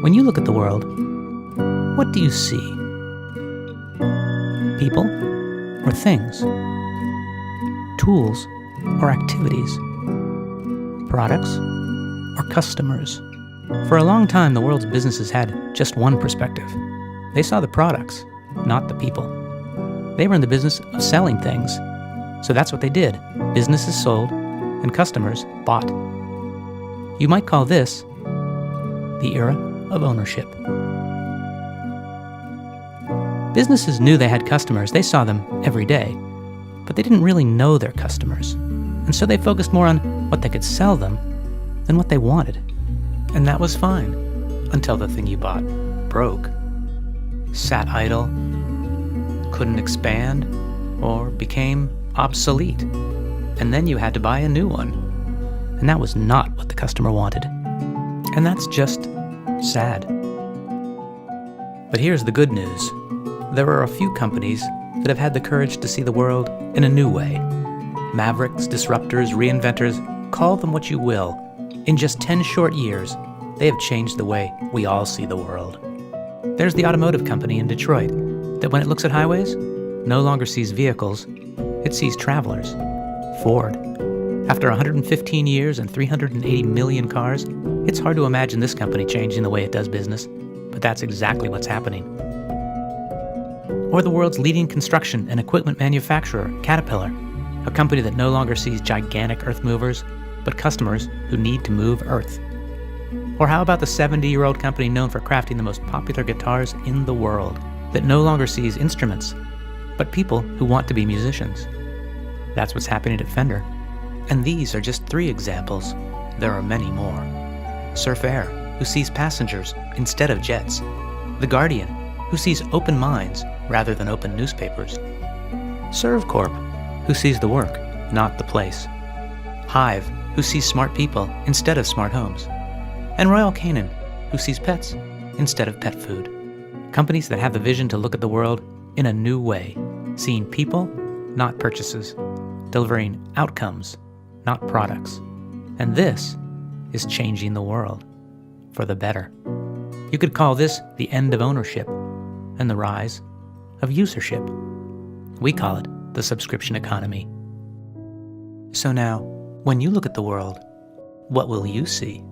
When you look at the world, what do you see? People or things? Tools or activities? Products or customers? For a long time, the world's businesses had just one perspective. They saw the products, not the people. They were in the business of selling things, so that's what they did. Businesses sold, and customers bought. You might call this the era of ownership. Businesses knew they had customers. They saw them every day, but they didn't really know their customers, and so they focused more on what they could sell them than what they wanted. And that was fine, until the thing you bought broke, sat idle, couldn't expand, or became obsolete. And then you had to buy a new one. And that was not what the customer wanted. And that's just sad. But here's the good news. There are a few companies that have had the courage to see the world in a new way. Mavericks, disruptors, reinventors, call them what you will. In just 10 short years, they have changed the way we all see the world. There's the automotive company in Detroit that when it looks at highways, no longer sees vehicles, it sees travelers. Ford. After 115 years and 380 million cars, it's hard to imagine this company changing the way it does business, but that's exactly what's happening. Or the world's leading construction and equipment manufacturer, Caterpillar, a company that no longer sees gigantic earth movers, but customers who need to move earth. Or how about the 70-year-old company known for crafting the most popular guitars in the world, that no longer sees instruments, but people who want to be musicians? That's what's happening at Fender. And these are just 3 examples. There are many more. Surf Air, who sees passengers instead of jets. The Guardian, who sees open minds rather than open newspapers. Serve Corp, who sees the work, not the place. Hive, who sees smart people instead of smart homes. And Royal Canin, who sees pets instead of pet food. Companies that have the vision to look at the world in a new way, seeing people, not purchases, delivering outcomes, not products. And this is changing the world for the better. You could call this the end of ownership and the rise of usership. We call it the subscription economy. So now, when you look at the world, what will you see?